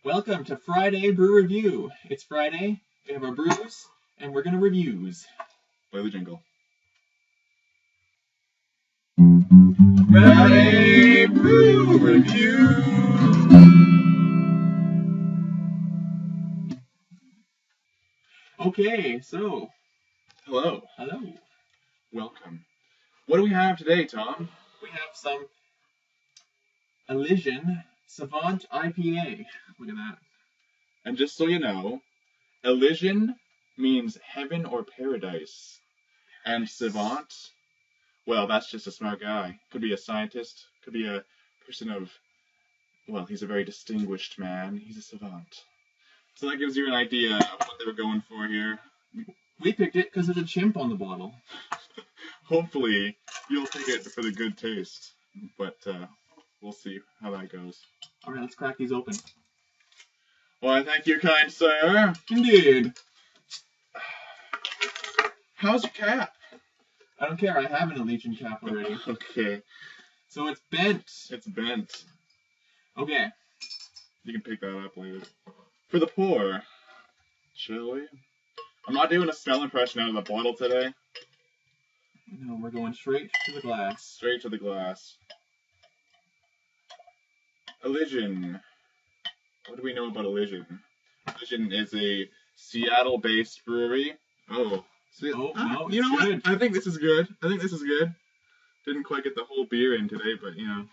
Welcome to Friday Brew Review. It's Friday, we have our brews, and we're going to reviews. Play the jingle. Friday Brew Review! Okay, so... Hello. Hello. Welcome. What do we have today, Tom? We have some Elysian Savant IPA. Look at that. And just so you know, Elysian means heaven or paradise. And savant, well, that's just a smart guy. Could be a scientist, could be a person of, well, he's a very distinguished man. He's a savant. So that gives you an idea of what they were going for here. We picked it because there's a chimp on the bottle. Hopefully, you'll take it for the good taste. But we'll see how that goes. Alright, let's crack these open. Why, thank you, kind sir. Indeed. How's your cap? I don't care, I have an Elysian cap already. Okay. So it's bent. It's bent. Okay. You can pick that up later. For the pour, shall we? I'm not doing a smell impression out of the bottle today. No, we're going straight to the glass. Straight to the glass. Elysian. What do we know about Elysian? Elysian is a Seattle-based brewery. Oh. No, you know good. what? I think this is good. Didn't quite get the whole beer in today, but you know.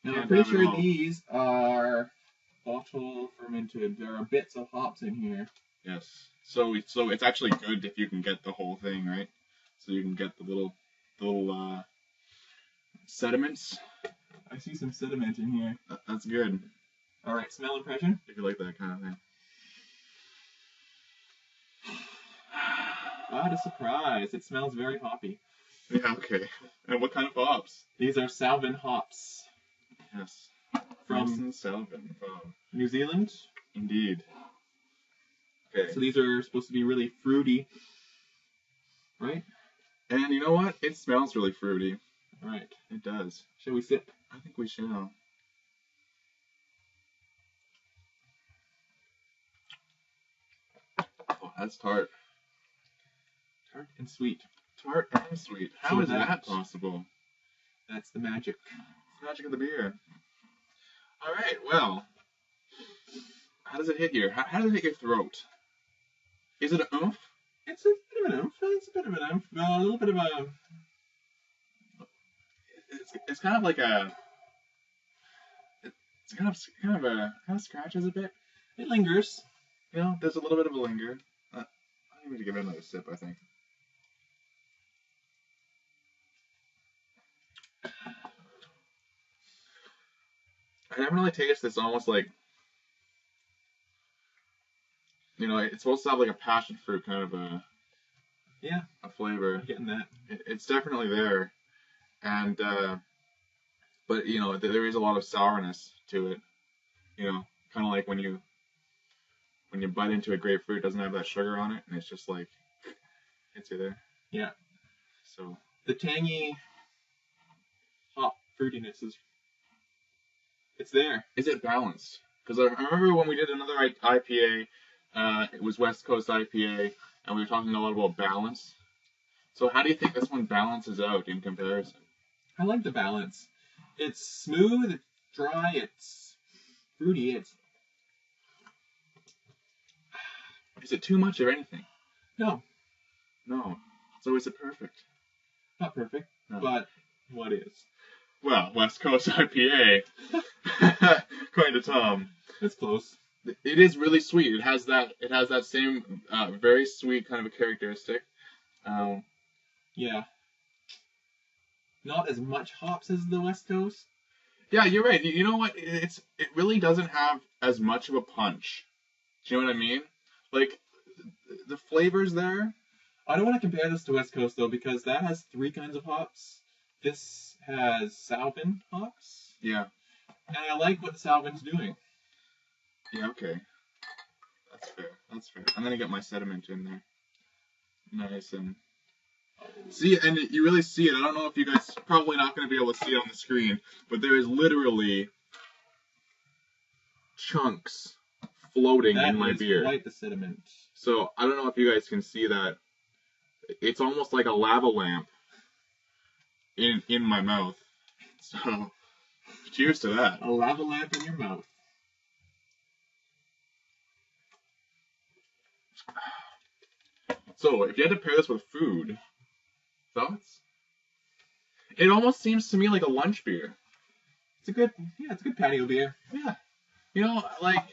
Now, I'm pretty sure these are bottle fermented. There are bits of hops in here. Yes. So it's actually good if you can get the whole thing, right? So you can get the little sediments. I see some sediment in here. That's good. All right, smell impression. If you like that kind of thing. What a surprise! It smells very hoppy. Yeah. Okay. And what kind of hops? These are Savant hops. Yes. From Elysian Savant from New Zealand. Indeed. Okay. So these are supposed to be really fruity, right? And you know what? It smells really fruity. All right. It does. Shall we sip? I think we shall. Oh, that's tart. Tart and sweet. Tart and sweet. How is that possible? That's the magic. It's the magic of the beer. All right. Well, how does it hit here? How does it hit your throat? Is it an oomph? It's a bit of an oomph. It's a bit of an oomph. A little bit of a... It's kind of like a... It's kind of scratches a bit. It lingers. You know, there's a little bit of a linger. I need to give it another sip, I think. I haven't really tasted this almost like... You know, it's supposed to have like a passion fruit kind of a flavor. I'm getting that. It's definitely there, and but you know there is a lot of sourness to it. You know, kind of like when you bite into a grapefruit, it doesn't have that sugar on it, and it's just like hits you there. Yeah. So the tangy hop fruitiness it's there. Is it balanced? Because I remember when we did another IPA. It was West Coast IPA, and we were talking a lot about balance. So how do you think this one balances out in comparison? I like the balance. It's smooth, it's dry, it's fruity, Is it too much of anything? No. No. So is it perfect? Not perfect, no. But what is? Well, West Coast IPA, according to Tom. It's close. It is really sweet. It has that same very sweet kind of a characteristic. Yeah. Not as much hops as the West Coast. Yeah, you're right. You know what? It really doesn't have as much of a punch. Do you know what I mean? Like the flavors there. I don't want to compare this to West Coast though because that has 3 kinds of hops. This has Savant hops. Yeah. And I like what Savant's doing. Yeah, okay. That's fair. I'm gonna get my sediment in there. Nice and... See, and you really see it. I don't know if you guys... Probably not gonna be able to see it on the screen, but there is literally... chunks floating That in my is beer. quite the sediment. So I don't know if you guys can see that. It's almost like a lava lamp in my mouth. So cheers to that. A lava lamp in your mouth. So if you had to pair this with food, thoughts? It almost seems to me like a lunch beer. It's a good patio beer. Yeah. You know, like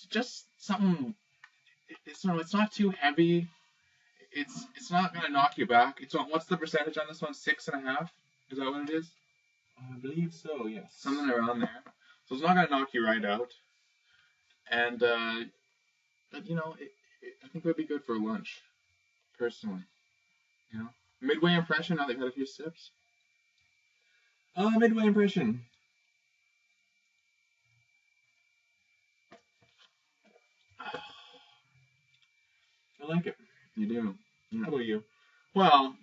just something. It's not too heavy. It's not gonna knock you back. What's the percentage on this one? 6.5? Is that what it is? I believe so. Yes. Something around there. So it's not gonna knock you right out. And but you know, I think it would be good for lunch, personally. You know, midway impression. Now they've had a few sips. Midway impression. I like it. You do. How about you? Well,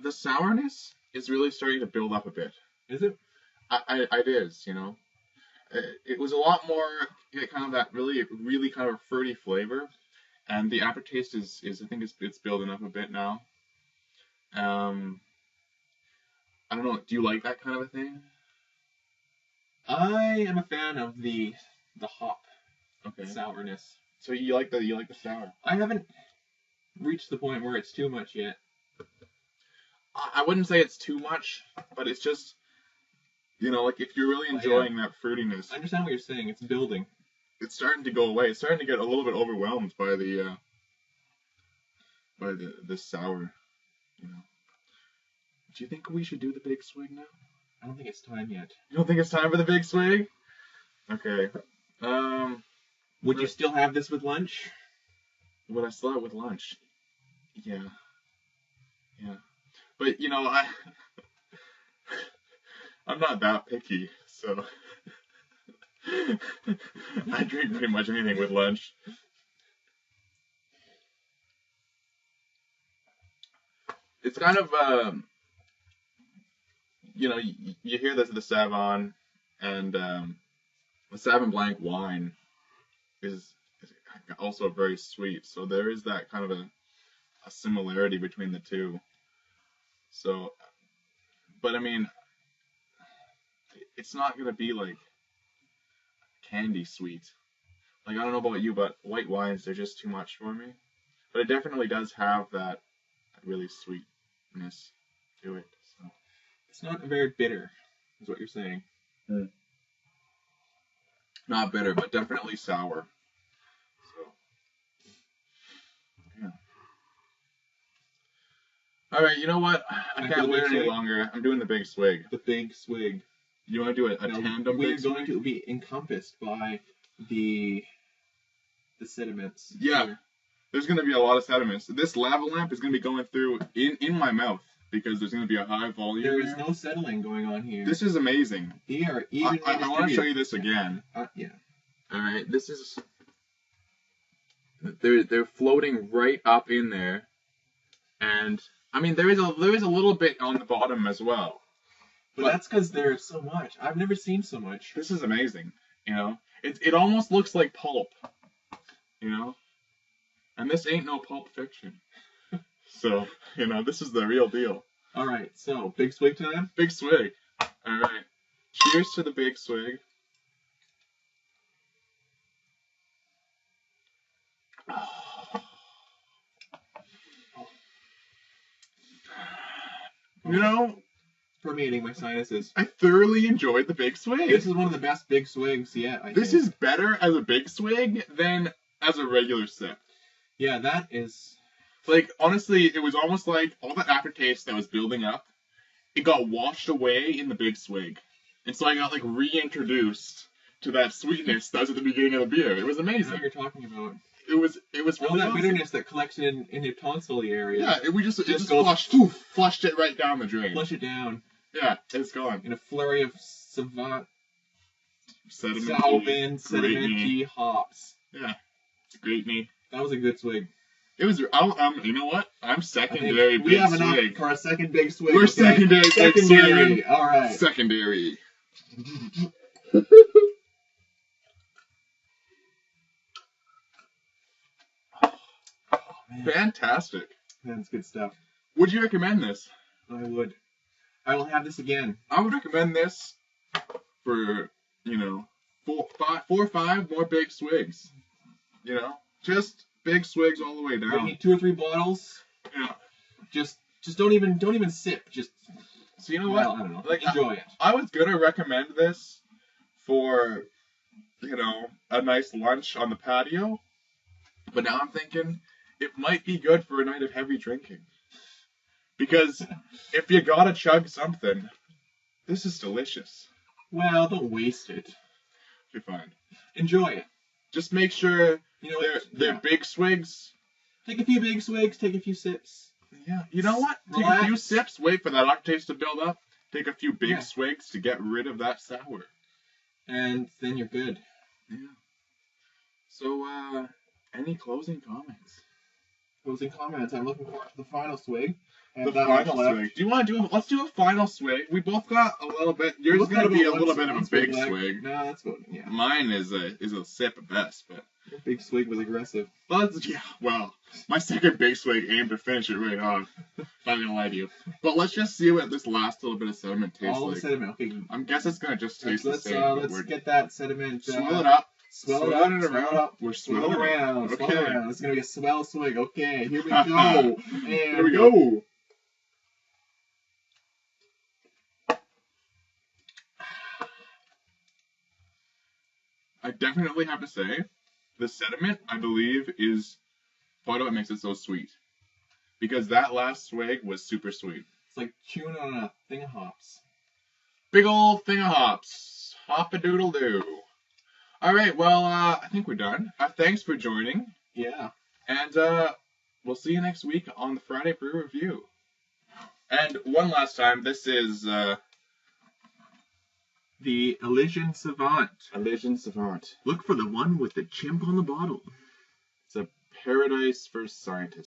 the sourness is really starting to build up a bit. Is it? It is, you know. It was a lot more kind of that really kind of a fruity flavor, and the aftertaste is I think it's building up a bit now. I don't know. Do you like that kind of a thing? I am a fan of the hop Okay. sourness. So you like the sour? I haven't reached the point where it's too much yet. I wouldn't say it's too much, but it's just, you know, like if you're really enjoying that fruitiness, I understand what you're saying. It's building. it's starting to go away. It's starting to get a little bit overwhelmed by the sour, you know. Do you think we should do the big swig now? I don't think it's time yet. You don't think it's time for the big swig? Okay. Would you still have this with lunch? Would I still have it with lunch? Yeah. Yeah. But, you know, I'm not that picky, so I drink pretty much anything with lunch. It's kind of, you know, you hear this, the Savon, and the Savon Blanc wine is also very sweet, so there is that kind of a similarity between the two. So, but I mean, it's not going to be like candy sweet. Like, I don't know about you, but white wines, they're just too much for me. But it definitely does have that really sweetness to it. So. It's not very bitter, is what you're saying. Not bitter, but definitely sour. So, yeah. All right, you know what? I can't wait any longer. I'm doing the big swig. The big swig. You want to do a tandem big swig? We're going to be encompassed by the sediments. Yeah. There's going to be a lot of sediments. This lava lamp is going to be going through in my mouth because there's going to be a high volume. There is no settling going on here. This is amazing. They are evenly I want to show you this again. Yeah. All right. This is. They're floating right up in there, and I mean there is a little bit on the bottom as well. But that's because there's so much. I've never seen so much. This is amazing. You know, it almost looks like pulp. You know. And this ain't no Pulp Fiction. So, you know, this is the real deal. Alright, so, big swig time? Big swig. Alright. Cheers to the big swig. You know, permeating my sinuses. I thoroughly enjoyed the big swig. This is one of the best big swigs yet, I This think. is better as a big swig than as a regular sip. Yeah, that is... Like, honestly, it was almost like all that aftertaste that was building up, it got washed away in the big swig. And so I got, like, reintroduced to that sweetness that was at the beginning of the beer. It was amazing. What you're talking about. It was All really that awesome. bitterness that collects in your tonsil area. Yeah, it just goes, flushed it right down the drain. Flush it down. Yeah, it's gone. In a flurry of savant... Sedimenty, sedimenty hops. Yeah, it's great me. That was a good swig. It was. You know what? I'm secondary. We big have swig. enough for a second big swig. We're secondary. Big swig. All right. Secondary. fantastic. That's good stuff. Would you recommend this? I would. I will have this again. I would recommend this for, 4 or 5 more big swigs. Just big swigs all the way down. Maybe 2 or 3 bottles. Yeah. Just don't even sip. Just so you know what? I don't know. Like, enjoy it. I was gonna recommend this for, a nice lunch on the patio, but now I'm thinking it might be good for a night of heavy drinking. Because if you gotta chug something, this is delicious. Well, don't waste it. You're fine. Enjoy it. Just make sure they're yeah. big swigs. Take a few big swigs, take a few sips. Yeah. You know what? Relax. Take a few sips, wait for that octaves to build up, take a few big swigs to get rid of that sour. And then you're good. Yeah. So, any closing comments? Closing comments. I'm looking forward to the final swig. The final swig. Do you want to let's do a final swig. We both got a little bit. Yours is going to be a little bit of a big swig. No, that's good. Yeah. Mine is a sip at best, but. Your big swig was aggressive. Well, my second big swig aimed to finish it right on. Not gonna lie to you. But let's just see what this last little bit of sediment tastes like. All the sediment. Okay. I'm guessing it's gonna just taste the same. Let's get that sediment. Swirl it up. Swirl it around. We're swirling around. Okay. Swirl around. It's gonna be a swell swig. Okay, here we go. Here we go. I definitely have to say, the sediment, I believe, is part of what makes it so sweet. Because that last swig was super sweet. It's like chewing on a thing of hops. Big old thing of hops. Hop-a-doodle-doo. Alright, well, I think we're done. Thanks for joining. Yeah. And we'll see you next week on the Friday Brew Review. And one last time, this is the Elysian Savant. Elysian Savant. Look for the one with the chimp on the bottle. It's a paradise for scientists.